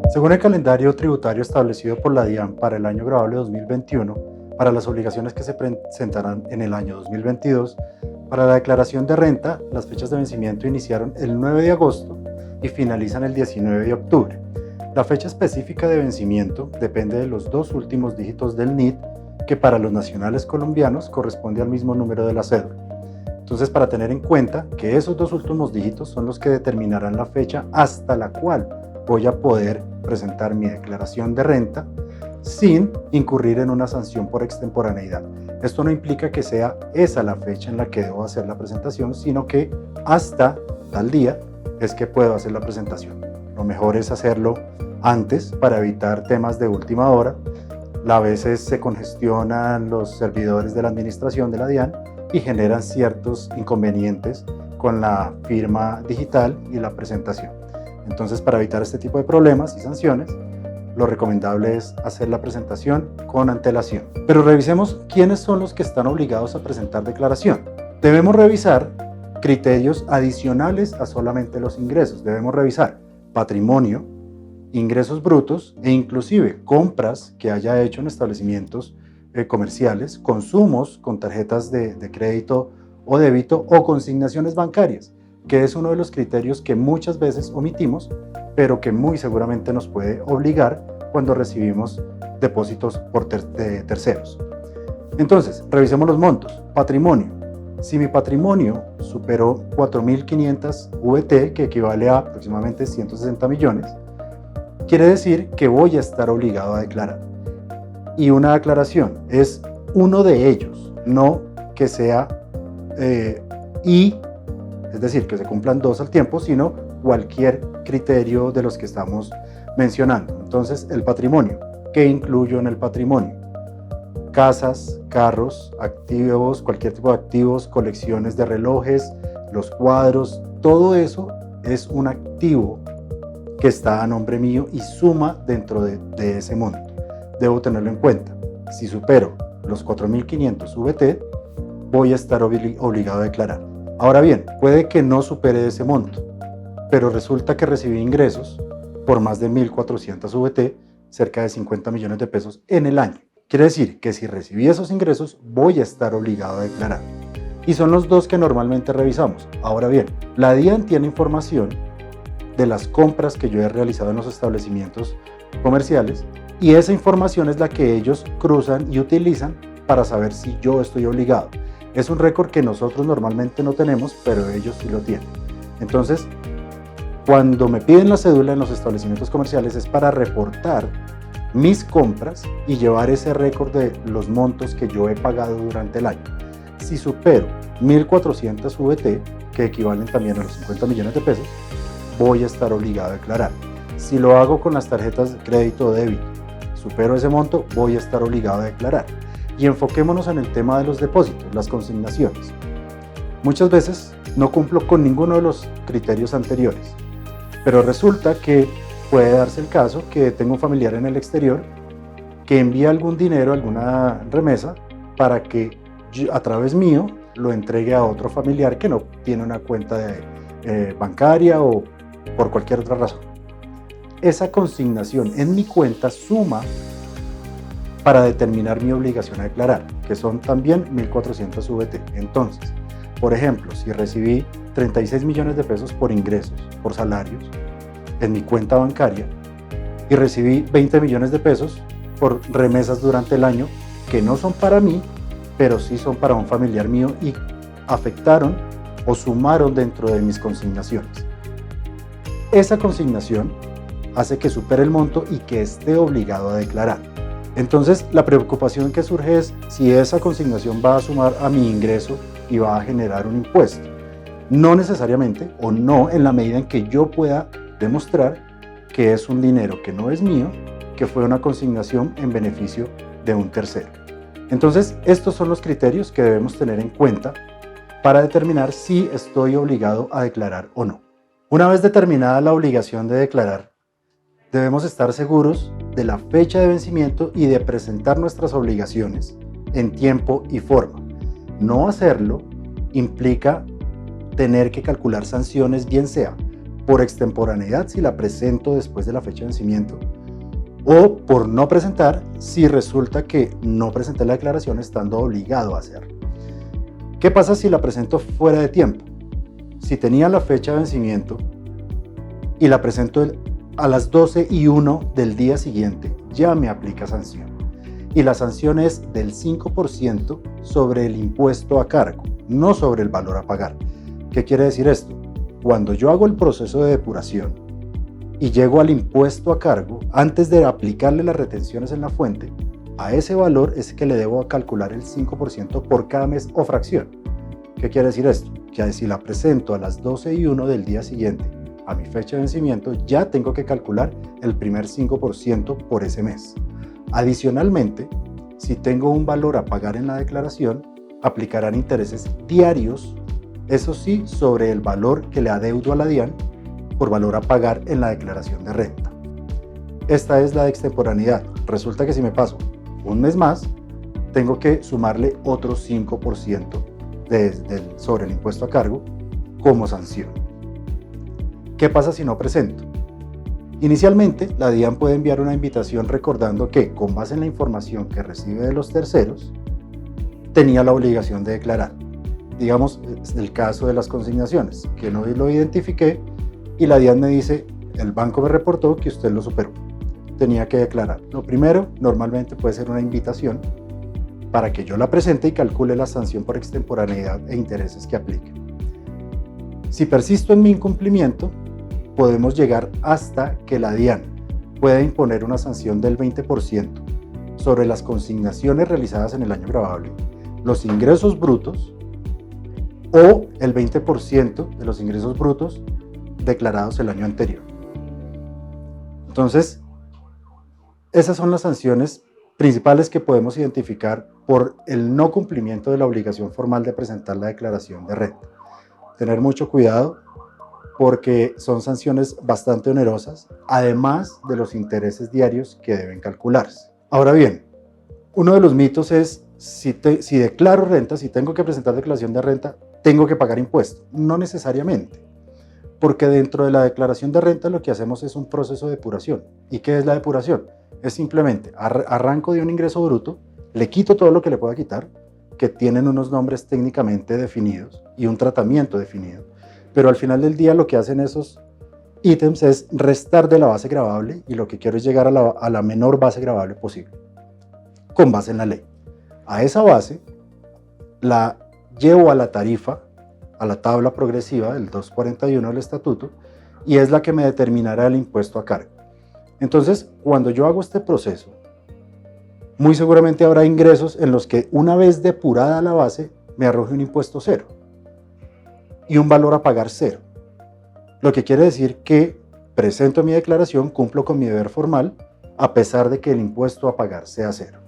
Según el calendario tributario establecido por la DIAN para el año grabable 2021, para las obligaciones que se presentarán en el año 2022, para la declaración de renta, las fechas de vencimiento iniciaron el 9 de agosto y finalizan el 19 de octubre. La fecha específica de vencimiento depende de los dos últimos dígitos del NID, que para los nacionales colombianos corresponde al mismo número de la cédula. Entonces, para tener en cuenta que esos dos últimos dígitos son los que determinarán la fecha hasta la cual voy a poder presentar mi declaración de renta sin incurrir en una sanción por extemporaneidad. Esto no implica que sea esa la fecha en la que debo hacer la presentación, sino que hasta tal día es que puedo hacer la presentación. Lo mejor es hacerlo antes para evitar temas de última hora. A veces se congestionan los servidores de la administración de la DIAN y generan ciertos inconvenientes con la firma digital y la presentación. Entonces, para evitar este tipo de problemas y sanciones, lo recomendable es hacer la presentación con antelación. Pero revisemos quiénes son los que están obligados a presentar declaración. Debemos revisar criterios adicionales a solamente los ingresos. Debemos revisar patrimonio, ingresos brutos e inclusive compras que haya hecho en establecimientos comerciales, consumos con tarjetas de crédito o débito o consignaciones bancarias, que es uno de los criterios que muchas veces omitimos, pero que muy seguramente nos puede obligar cuando recibimos depósitos de terceros. Entonces, revisemos los montos. Patrimonio. Si mi patrimonio superó 4.500 VT, que equivale a aproximadamente 160 millones, quiere decir que voy a estar obligado a declarar. Y una aclaración, es uno de ellos, no que sea es decir, que se cumplan dos al tiempo, sino cualquier criterio de los que estamos mencionando. Entonces, el patrimonio. ¿Qué incluyo en el patrimonio? Casas, carros, activos, cualquier tipo de activos, colecciones de relojes, los cuadros, todo eso es un activo que está a nombre mío y suma dentro de ese monto. Debo tenerlo en cuenta. Si supero los 4.500 VT, voy a estar obligado a declarar. Ahora bien, puede que no supere ese monto, pero resulta que recibí ingresos por más de 1.400 VT, cerca de 50 millones de pesos en el año. Quiere decir que si recibí esos ingresos, voy a estar obligado a declarar. Y son los dos que normalmente revisamos. Ahora bien, la DIAN tiene información de las compras que yo he realizado en los establecimientos comerciales y esa información es la que ellos cruzan y utilizan para saber si yo estoy obligado. Es un récord que nosotros normalmente no tenemos, pero ellos sí lo tienen. Entonces, cuando me piden la cédula en los establecimientos comerciales es para reportar mis compras y llevar ese récord de los montos que yo he pagado durante el año. Si supero 1.400 VT, que equivalen también a los 50 millones de pesos, voy a estar obligado a declarar. Si lo hago con las tarjetas de crédito o débito, supero ese monto, voy a estar obligado a declarar. Y enfoquémonos en el tema de los depósitos, las consignaciones. Muchas veces no cumplo con ninguno de los criterios anteriores, pero resulta que puede darse el caso que tengo un familiar en el exterior que envía algún dinero, alguna remesa, para que yo, a través mío, lo entregue a otro familiar que no tiene una cuenta bancaria o por cualquier otra razón. Esa consignación en mi cuenta suma para determinar mi obligación a declarar, que son también 1.400 VT. Entonces, por ejemplo, si recibí 36 millones de pesos por ingresos, por salarios, en mi cuenta bancaria, y recibí 20 millones de pesos por remesas durante el año, que no son para mí, pero sí son para un familiar mío y afectaron o sumaron dentro de mis consignaciones. Esa consignación hace que supere el monto y que esté obligado a declarar. Entonces, la preocupación que surge es si esa consignación va a sumar a mi ingreso y va a generar un impuesto. No necesariamente, o no en la medida en que yo pueda demostrar que es un dinero que no es mío, que fue una consignación en beneficio de un tercero. Entonces, estos son los criterios que debemos tener en cuenta para determinar si estoy obligado a declarar o no. Una vez determinada la obligación de declarar, debemos estar seguros de la fecha de vencimiento y de presentar nuestras obligaciones en tiempo y forma. No hacerlo implica tener que calcular sanciones, bien sea por extemporaneidad si la presento después de la fecha de vencimiento, o por no presentar si resulta que no presenté la declaración estando obligado a hacerlo. ¿Qué pasa si la presento fuera de tiempo? Si tenía la fecha de vencimiento y la presento a las 12:01 del día siguiente, ya me aplica sanción. Y la sanción es del 5% sobre el impuesto a cargo, no sobre el valor a pagar. ¿Qué quiere decir esto? Cuando yo hago el proceso de depuración y llego al impuesto a cargo, antes de aplicarle las retenciones en la fuente, a ese valor es que le debo calcular el 5% por cada mes o fracción. ¿Qué quiere decir esto? Que si la presento a las 12:01 del día siguiente a mi fecha de vencimiento, ya tengo que calcular el primer 5% por ese mes. Adicionalmente, si tengo un valor a pagar en la declaración, aplicarán intereses diarios, eso sí, sobre el valor que le adeudo a la DIAN por valor a pagar en la declaración de renta. Esta es la de extemporaneidad. Resulta que si me paso un mes más, tengo que sumarle otro 5% sobre el impuesto a cargo como sanción. ¿Qué pasa si no presento? Inicialmente, la DIAN puede enviar una invitación recordando que, con base en la información que recibe de los terceros, tenía la obligación de declarar. Digamos, es el caso de las consignaciones, que no lo identifiqué y la DIAN me dice, el banco me reportó que usted lo superó. Tenía que declarar. Lo primero, normalmente puede ser una invitación para que yo la presente y calcule la sanción por extemporaneidad e intereses que apliquen. Si persisto en mi incumplimiento, podemos llegar hasta que la DIAN pueda imponer una sanción del 20% sobre las consignaciones realizadas en el año gravable, los ingresos brutos o el 20% de los ingresos brutos declarados el año anterior. Entonces, esas son las sanciones principales que podemos identificar por el no cumplimiento de la obligación formal de presentar la declaración de renta. Tener mucho cuidado porque son sanciones bastante onerosas, además de los intereses diarios que deben calcularse. Ahora bien, uno de los mitos es, si declaro renta, si tengo que presentar declaración de renta, tengo que pagar impuestos. No necesariamente, porque dentro de la declaración de renta lo que hacemos es un proceso de depuración. ¿Y qué es la depuración? Es simplemente arranco de un ingreso bruto, le quito todo lo que le pueda quitar, que tienen unos nombres técnicamente definidos y un tratamiento definido, pero al final del día lo que hacen esos ítems es restar de la base gravable y lo que quiero es llegar a la menor base gravable posible, con base en la ley. A esa base la llevo a la tarifa, a la tabla progresiva del 241 del estatuto, y es la que me determinará el impuesto a cargo. Entonces, cuando yo hago este proceso, muy seguramente habrá ingresos en los que una vez depurada la base me arroje un impuesto cero y un valor a pagar cero. Lo que quiere decir que presento mi declaración, cumplo con mi deber formal, a pesar de que el impuesto a pagar sea cero.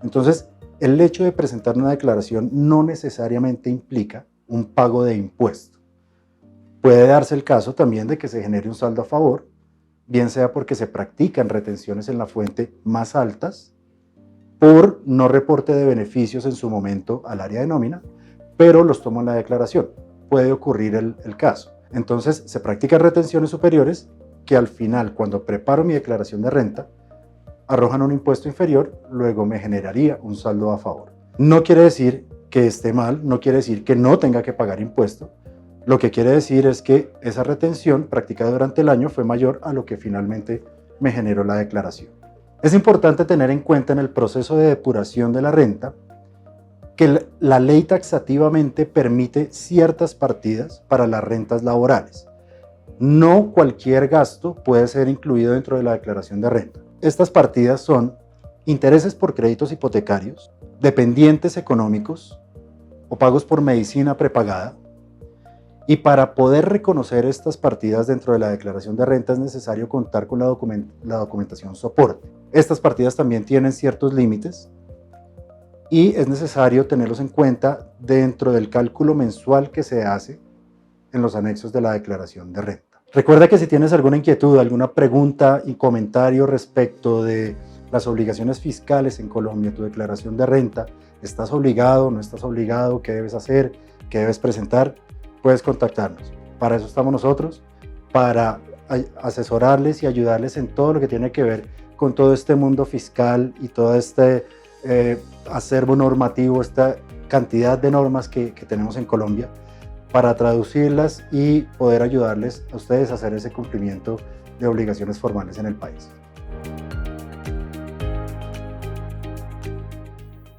Entonces, el hecho de presentar una declaración no necesariamente implica un pago de impuesto. Puede darse el caso también de que se genere un saldo a favor, bien sea porque se practican retenciones en la fuente más altas, por no reporte de beneficios en su momento al área de nómina, pero los tomo en la declaración. Puede ocurrir el caso. Entonces se practican retenciones superiores que al final, cuando preparo mi declaración de renta, arrojan un impuesto inferior, luego me generaría un saldo a favor. No quiere decir que esté mal, no quiere decir que no tenga que pagar impuesto. Lo que quiere decir es que esa retención practicada durante el año fue mayor a lo que finalmente me generó la declaración. Es importante tener en cuenta en el proceso de depuración de la renta que la ley taxativamente permite ciertas partidas para las rentas laborales. No cualquier gasto puede ser incluido dentro de la declaración de renta. Estas partidas son intereses por créditos hipotecarios, dependientes económicos o pagos por medicina prepagada. Y para poder reconocer estas partidas dentro de la declaración de renta es necesario contar con la documentación soporte. Estas partidas también tienen ciertos límites y es necesario tenerlos en cuenta dentro del cálculo mensual que se hace en los anexos de la declaración de renta. Recuerda que si tienes alguna inquietud, alguna pregunta y comentario respecto de las obligaciones fiscales en Colombia, tu declaración de renta, ¿estás obligado, no estás obligado? ¿Qué debes hacer? ¿Qué debes presentar? Puedes contactarnos. Para eso estamos nosotros, para asesorarles y ayudarles en todo lo que tiene que ver con todo este mundo fiscal y todo este acervo normativo, esta cantidad de normas que tenemos en Colombia, para traducirlas y poder ayudarles a ustedes a hacer ese cumplimiento de obligaciones formales en el país.